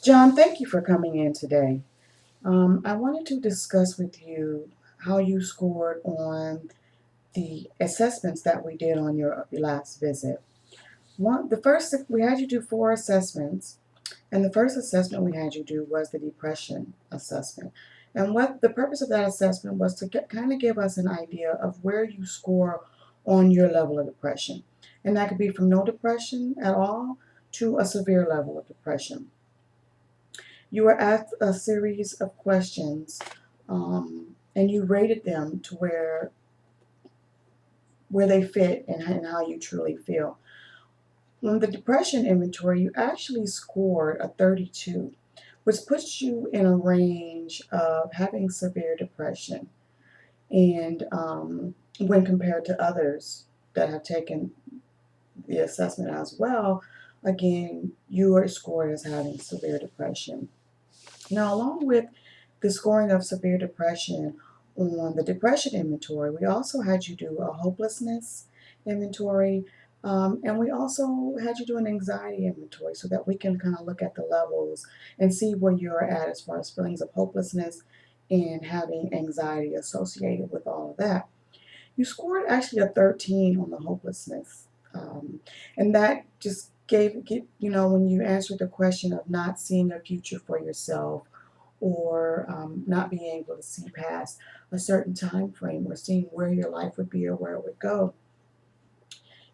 John, thank you for coming in today. I wanted to discuss with you how you scored on the assessments that we did on your last visit. The first we had you do 4 assessments, and the first assessment we had you do was the depression assessment. And what the purpose of that assessment was to kind of give us an idea of where you score on your level of depression, and that could be from no depression at all to a severe level of depression. You were asked a series of questions, and you rated them to where they fit and how you truly feel. On the depression inventory, you actually scored a 32, which puts you in a range of having severe depression. And when compared to others that have taken the assessment as well, again, you are scored as having severe depression. Now, along with the scoring of severe depression on the depression inventory, we also had you do a hopelessness inventory, and we also had you do an anxiety inventory so that we can kind of look at the levels and see where you're at as far as feelings of hopelessness and having anxiety associated with all of that. You scored actually a 13 on the hopelessness, and that just when you answered the question of not seeing a future for yourself or not being able to see past a certain time frame or seeing where your life would be or where it would go,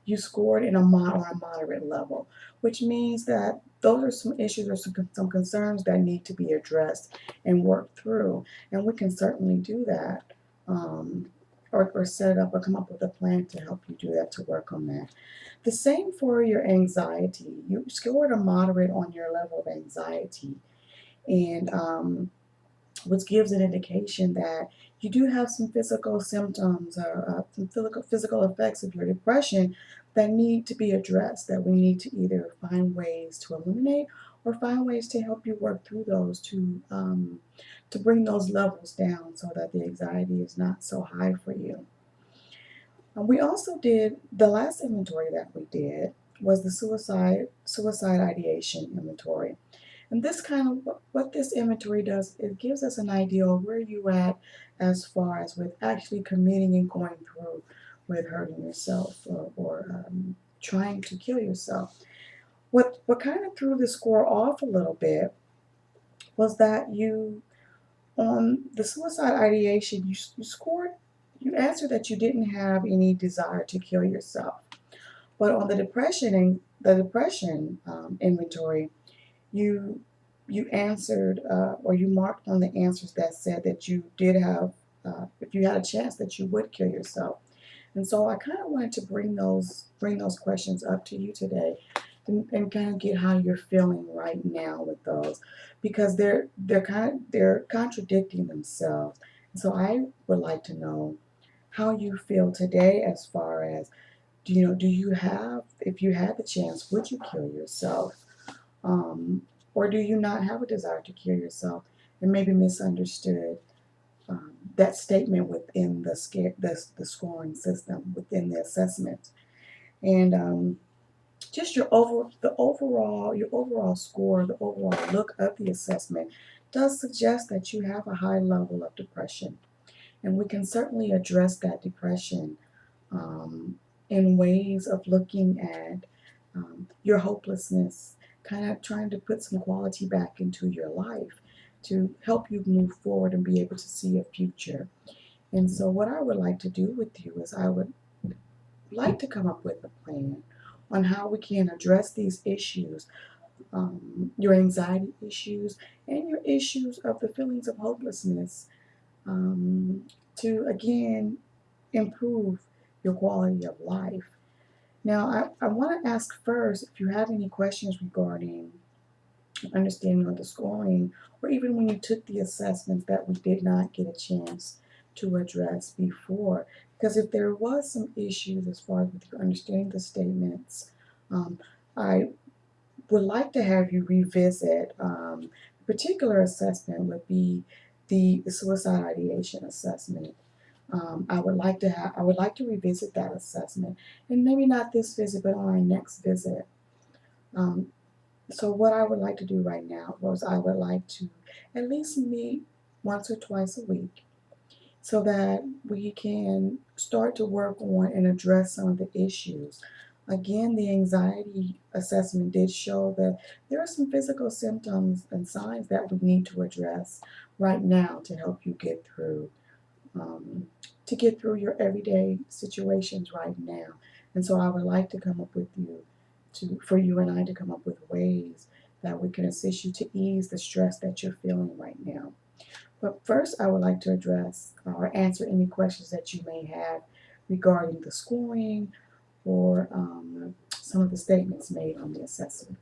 you scored in a moderate level, which means that those are some issues or some concerns that need to be addressed and worked through. And we can certainly do that, or set up or come up with a plan to help you do that, to work on that. The same for your anxiety. You scored a moderate on your level of anxiety. And which gives an indication that you do have some physical symptoms or some physical effects of your depression that need to be addressed, that we need to either find ways to eliminate or find ways to help you work through those to bring those levels down so that the anxiety is not so high for you. We also did the last inventory that we did was the suicide ideation inventory. And this kind of what this inventory does, it gives us an idea of where you at as far as with actually committing and going through with hurting yourself or trying to kill yourself. What kind of threw the score off a little bit was that you on the suicide ideation you answered that you didn't have any desire to kill yourself, but on the depression inventory you you answered or you marked on the answers that said that you did have, if you had a chance, that you would kill yourself. And so I kind of wanted to bring those questions up to you today and kind of get how you're feeling right now with those, because they're contradicting themselves. And so I would like to know how you feel today as far as do you have, if you had the chance, would you kill yourself? Um, or do you not have a desire to kill yourself and maybe misunderstood that statement within the scoring system, within the assessment? And just your overall score, the overall look of the assessment does suggest that you have a high level of depression. And we can certainly address that depression um, in ways of looking at your hopelessness, kind of trying to put some quality back into your life to help you move forward and be able to see a future. And so, what I would like to do with you is I would like to come up with a plan on how we can address these issues, your anxiety issues and your issues of the feelings of hopelessness, um, to again improve your quality of life. Now, I want to ask first if you have any questions regarding understanding of the scoring, or even when you took the assessments that we did not get a chance to address before. Because if there was some issues as far as with your understanding the statements, I would like to have you revisit. A particular assessment would be the suicide ideation assessment. I would like to revisit that assessment, and maybe not this visit, but on our next visit. Um, So what I would like to do right now was I would like to at least meet once or twice a week so that we can start to work on and address some of the issues. Again, the anxiety assessment did show that there are some physical symptoms and signs that we need to address right now to help you um, get through your everyday situations right now. And so I would like to come up with for you and I to come up with ways that we can assist you to ease the stress that you're feeling right now. But first, I would like to address or answer any questions that you may have regarding the scoring or some of the statements made on the assessment.